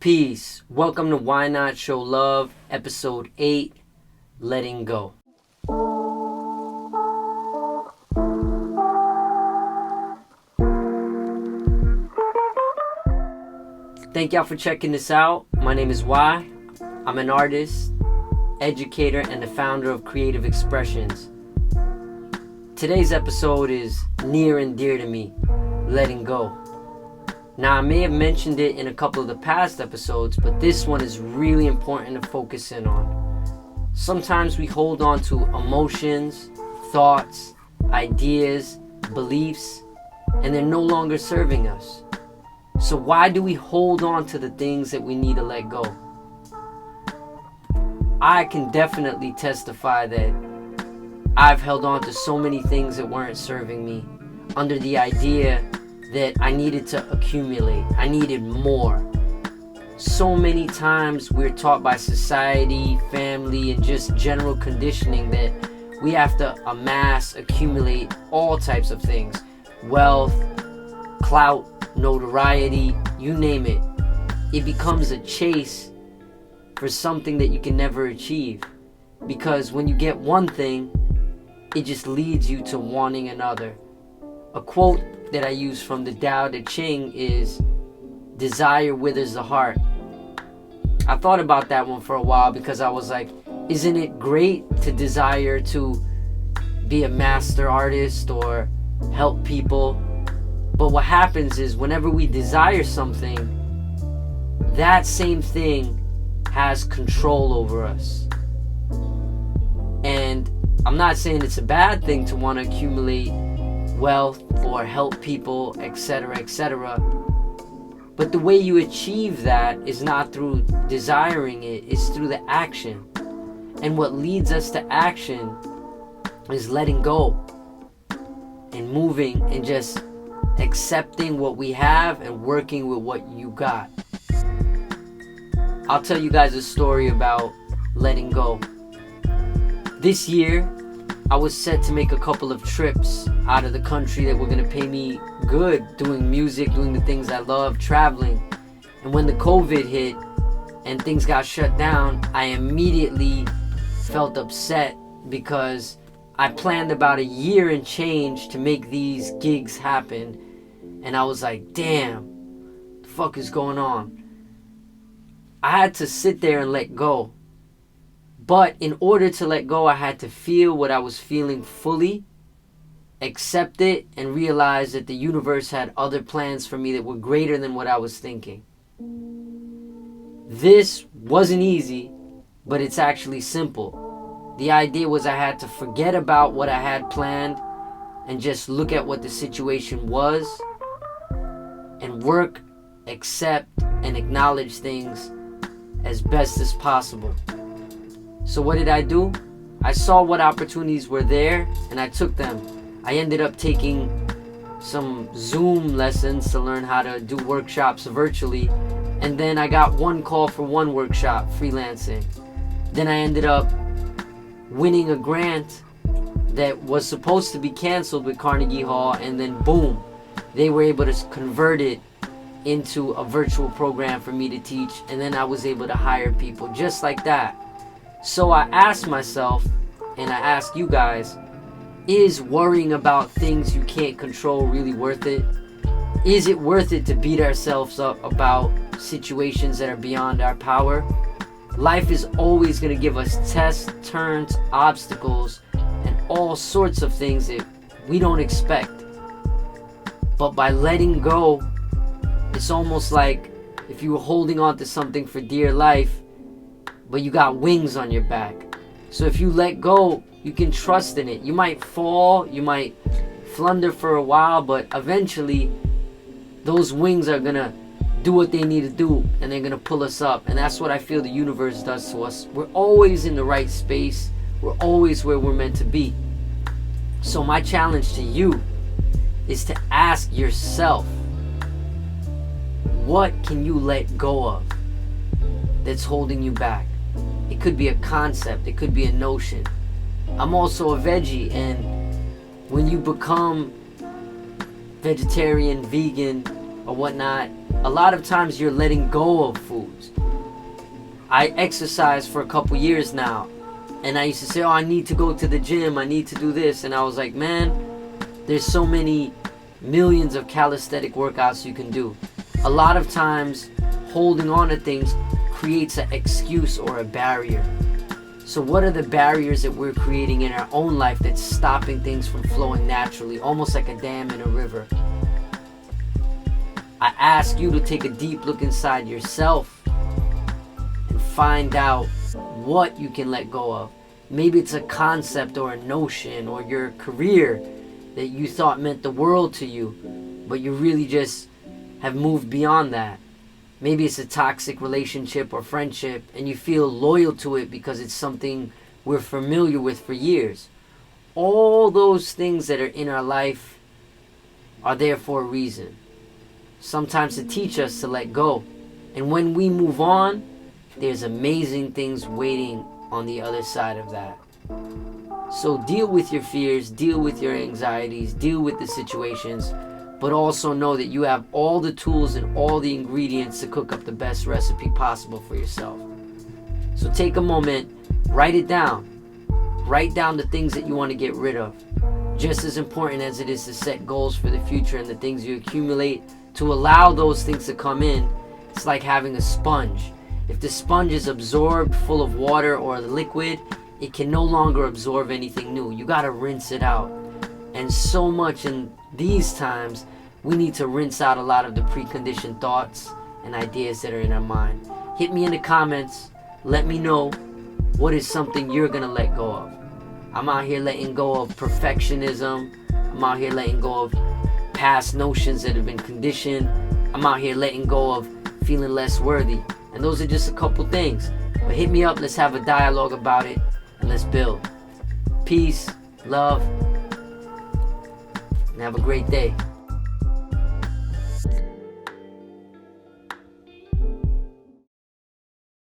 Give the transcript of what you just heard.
Peace. Welcome to Why Not Show Love, Episode 8, Letting Go. Thank y'all for checking this out. My name is Why. I'm an artist, educator, and the founder of Creative Expressions. Today's episode is near and dear to me, letting go. Now, I may have mentioned it in a couple of the past episodes, but this one is really important to focus in on. Sometimes we hold on to emotions, thoughts, ideas, beliefs, and they're no longer serving us. So why do we hold on to the things that we need to let go? I can definitely testify that I've held on to so many things that weren't serving me under the idea that I needed to accumulate. I needed more. So many times we're taught by society, family, and just general conditioning that we have to amass, accumulate all types of things. Wealth, clout, notoriety, you name it. It becomes a chase for something that you can never achieve. Because when you get one thing, it just leads you to wanting another. A quote that I use from the Tao Te Ching is, desire withers the heart. I thought about that one for a while because I was like, isn't it great to desire to be a master artist or help people? But what happens is whenever we desire something, that same thing has control over us. And I'm not saying it's a bad thing to want to accumulate wealth or help people, etc., etc. But the way you achieve that is not through desiring it, it's through the action. And what leads us to action is letting go and moving and just accepting what we have and working with what you got. I'll tell you guys a story about letting go. This year, I was set to make a couple of trips out of the country that were going to pay me good, doing music, doing the things I love, traveling. And when the COVID hit and things got shut down, I immediately felt upset because I planned about a year and change to make these gigs happen. And I was like, damn, the fuck is going on? I had to sit there and let go. But in order to let go, I had to feel what I was feeling fully, accept it, and realize that the universe had other plans for me that were greater than what I was thinking. This wasn't easy, but it's actually simple. The idea was I had to forget about what I had planned and just look at what the situation was and work, accept, and acknowledge things as best as possible. So what did I do? I saw what opportunities were there and I took them. I ended up taking some Zoom lessons to learn how to do workshops virtually. And then I got one call for one workshop, freelancing. Then I ended up winning a grant that was supposed to be canceled with Carnegie Hall, and then boom, they were able to convert it into a virtual program for me to teach, and then I was able to hire people just like that. So I asked myself, and I ask you guys, is worrying about things you can't control really worth it? Is it worth it to beat ourselves up about situations that are beyond our power? Life is always going to give us tests, turns, obstacles, and all sorts of things that we don't expect. But by letting go, it's almost like if you were holding on to something for dear life, but you got wings on your back. So if you let go, you can trust in it. You might fall, you might flounder for a while, but eventually those wings are gonna do what they need to do and they're gonna pull us up. And that's what I feel the universe does to us. We're always in the right space. We're always where we're meant to be. So my challenge to you is to ask yourself, what can you let go of that's holding you back? It could be a concept, it could be a notion. I'm also a veggie, and when you become vegetarian, vegan, or whatnot, A lot of times you're letting go of foods. I exercise for a couple years now, and I used to say, oh, I need to go to the gym, I need to do this, and I was like, man, there's so many millions of calisthenic workouts you can do. A lot of times holding on to things creates an excuse or a barrier. So what are the barriers that we're creating in our own life that's stopping things from flowing naturally, almost like a dam in a river? I ask you to take a deep look inside yourself and find out what you can let go of. Maybe it's a concept or a notion or your career that you thought meant the world to you, but you really just have moved beyond that. Maybe it's a toxic relationship or friendship and you feel loyal to it because it's something we're familiar with for years. All those things that are in our life are there for a reason. Sometimes to teach us to let go. And when we move on, there's amazing things waiting on the other side of that. So deal with your fears, deal with your anxieties, deal with the situations, but also know that you have all the tools and all the ingredients to cook up the best recipe possible for yourself. So take a moment, write it down. Write down the things that you want to get rid of. Just as important as it is to set goals for the future and the things you accumulate, to allow those things to come in, it's like having a sponge. If the sponge is absorbed full of water or liquid, it can no longer absorb anything new. You got to rinse it out. And so much in these times, we need to rinse out a lot of the preconditioned thoughts and ideas that are in our mind. Hit me in the comments. Let me know what is something you're going to let go of. I'm out here letting go of perfectionism. I'm out here letting go of past notions that have been conditioned. I'm out here letting go of feeling less worthy. And those are just a couple things. But hit me up. Let's have a dialogue about it. And let's build. Peace, love, and have a great day.